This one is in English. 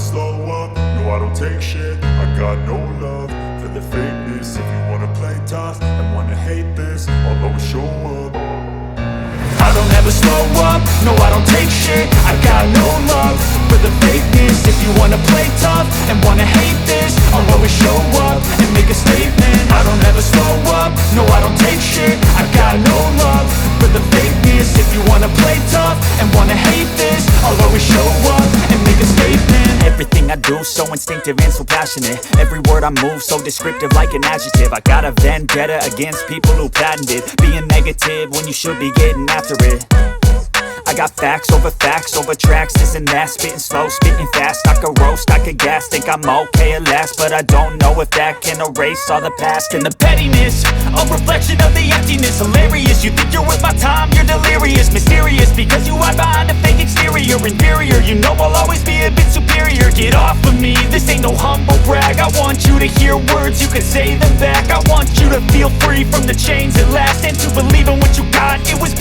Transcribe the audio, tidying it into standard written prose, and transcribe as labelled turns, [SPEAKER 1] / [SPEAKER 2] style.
[SPEAKER 1] slow up, no I don't take shit. I got no love for the fakeness. If you wanna play tough and wanna hate this, I'll always show up.
[SPEAKER 2] I don't ever slow up, no I don't take shit. I got no love for the fakeness. If you wanna play tough and wanna hate this, I'll always show up and make a statement. I don't ever slow up, no I don't take shit. I got no love for the fakeness. If you wanna play tough and wanna hate this, I'll always show up and make a statement.
[SPEAKER 3] Everything I do so instinctive and so passionate. Every word I move so descriptive like an adjective. I got a vendetta against people who patented being negative when you should be getting after it. I got facts over tracks, this and that. Spitting slow, spitting fast, I could roast, I could gas. Think I'm okay at last, but I don't know if that can erase all the past. And the pettiness, a reflection of the emptiness. Hilarious, you think you're worth my time, you're delirious. Mysterious, because you hide behind a fake exterior. Inferior, you know I'll always be a bit superior. Get off of me, this ain't no humble brag. I want you to hear words, you can say them back. I want you to feel free from the chains at last, and to believe in what you got. It was